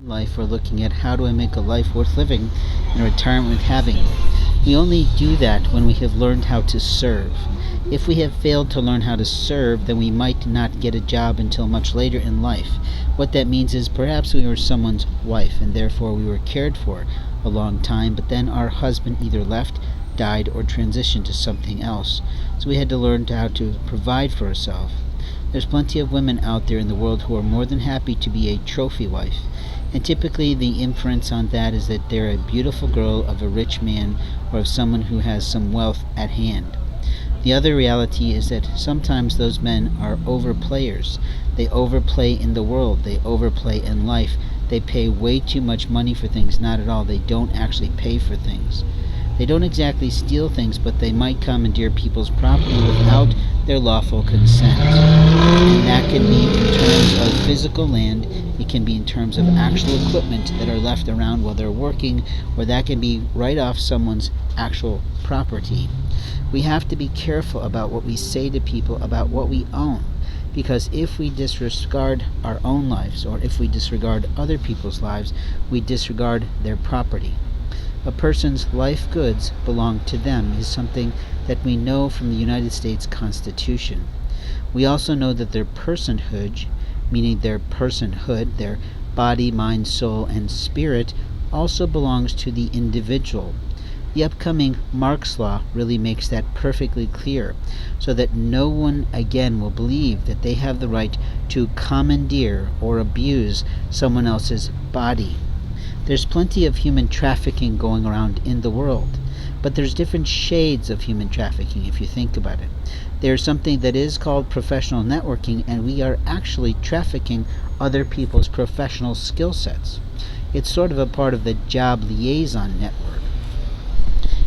Life, we're looking at how do I make a life worth living and a retirement worth having. We only do that when we have learned how to serve. If we have failed to learn how to serve, then we might not get a job until much later in life. What that means is perhaps we were someone's wife and therefore we were cared for a long time, but then our husband either left, died, or transitioned to something else. So we had to learn how to provide for ourselves. There's plenty of women out there in the world who are more than happy to be a trophy wife. And typically, the inference on that is that they're a beautiful girl of a rich man or of someone who has some wealth at hand. The other reality is that sometimes those men are overplayers. They overplay in the world, they overplay in life. They pay way too much money for things, not at all. They don't actually pay for things. They don't exactly steal things, but they might commandeer people's property without their lawful consent. And that can be in terms of physical land, it can be in terms of actual equipment that are left around while they're working, or that can be right off someone's actual property. We have to be careful about what we say to people about what we own, because if we disregard our own lives, or if we disregard other people's lives, we disregard their property. A person's life goods belong to them is something that we know from the United States Constitution. We also know that their personhood, meaning their personhood, their body, mind, soul, and spirit, also belongs to the individual. The upcoming Marx Law really makes that perfectly clear, so that no one again will believe that they have the right to commandeer or abuse someone else's body. There's plenty of human trafficking going around in the world, but there's different shades of human trafficking if you think about it. There's something that is called professional networking, and we are actually trafficking other people's professional skill sets. It's sort of a part of the job liaison network.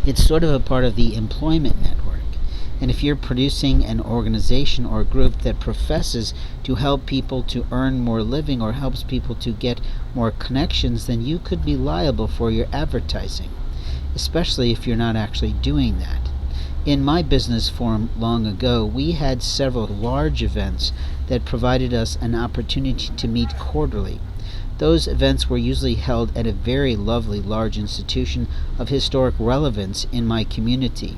It's sort of a part of the employment network. And if you're producing an organization or a group that professes to help people to earn more living or helps people to get more connections, then you could be liable for your advertising, especially if you're not actually doing that. In my business forum long ago, we had several large events that provided us an opportunity to meet quarterly. Those events were usually held at a very lovely large institution of historic relevance in my community.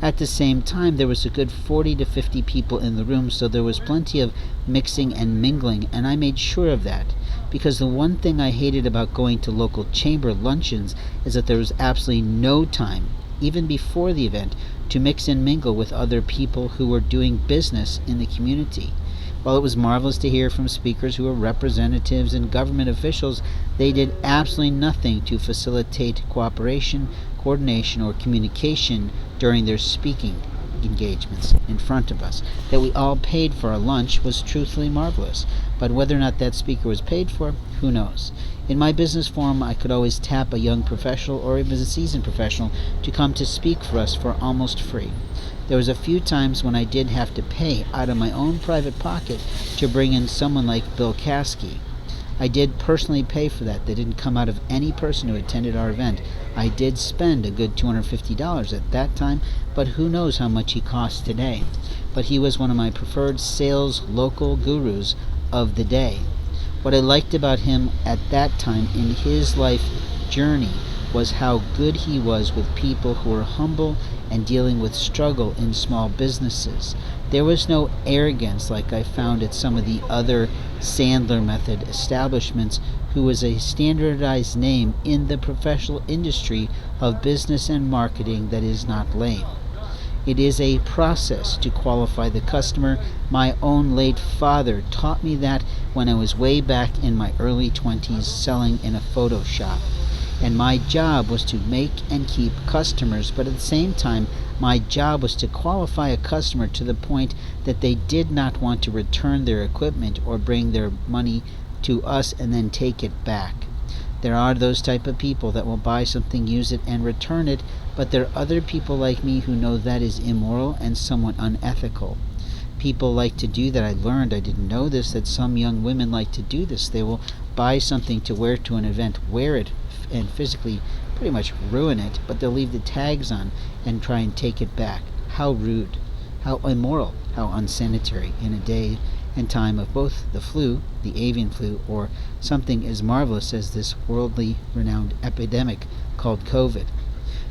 At the same time, there was a good 40 to 50 people in the room, so there was plenty of mixing and mingling, and I made sure of that, because the one thing I hated about going to local chamber luncheons is that there was absolutely no time, even before the event, to mix and mingle with other people who were doing business in the community. While it was marvelous to hear from speakers who were representatives and government officials, they did absolutely nothing to facilitate cooperation, coordination, or communication during their speaking engagements in front of us. That we all paid for a lunch was truthfully marvelous, but whether or not that speaker was paid for, who knows? In my business forum, I could always tap a young professional or even a seasoned professional to come to speak for us for almost free. There was a few times when I did have to pay out of my own private pocket to bring in someone like Bill Caskey. I did personally pay for that. That didn't come out of any person who attended our event. I did spend a good $250 at that time, but who knows how much he costs today. But he was one of my preferred sales local gurus of the day. What I liked about him at that time in his life journey was how good he was with people who were humble and dealing with struggle in small businesses. There was no arrogance like I found at some of the other Sandler method establishments, who was a standardized name in the professional industry of business and marketing that is not lame. It is a process to qualify the customer. My own late father taught me that when I was way back in my early 20s selling in a photo shop. And my job was to make and keep customers, but at the same time, my job was to qualify a customer to the point that they did not want to return their equipment or bring their money to us and then take it back. There are those type of people that will buy something, use it, and return it, but there are other people like me who know that is immoral and somewhat unethical. People like to do that. I didn't know this, that some young women like to do this. They will buy something to wear to an event, wear it, and physically pretty much ruin it, but they'll leave the tags on and try and take it back. How rude, how immoral, how unsanitary in a day and time of both the flu, the avian flu, or something as marvelous as this worldly renowned epidemic called COVID.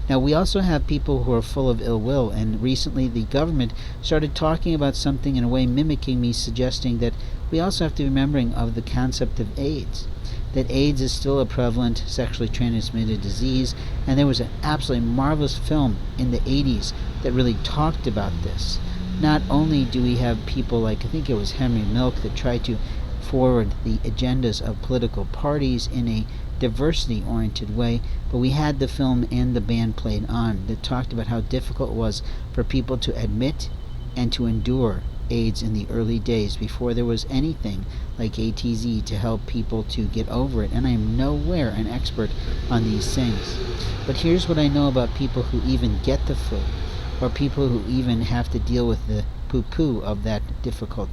Now, we also have people who are full of ill will, and recently the government started talking about something in a way mimicking me, suggesting that we also have to be remembering of the concept of AIDS. That AIDS is still a prevalent sexually transmitted disease, and there was an absolutely marvelous film in the 80s that really talked about this. Not only do we have people like, I think it was Henry Milk, that tried to forward the agendas of political parties in a diversity oriented way, but we had the film and the band played on that talked about how difficult it was for people to admit and to endure AIDS in the early days before there was anything like ATZ to help people to get over it. And I am nowhere an expert on these things. But here's what I know about people who even get the flu, or people who even have to deal with the poo-poo of that difficult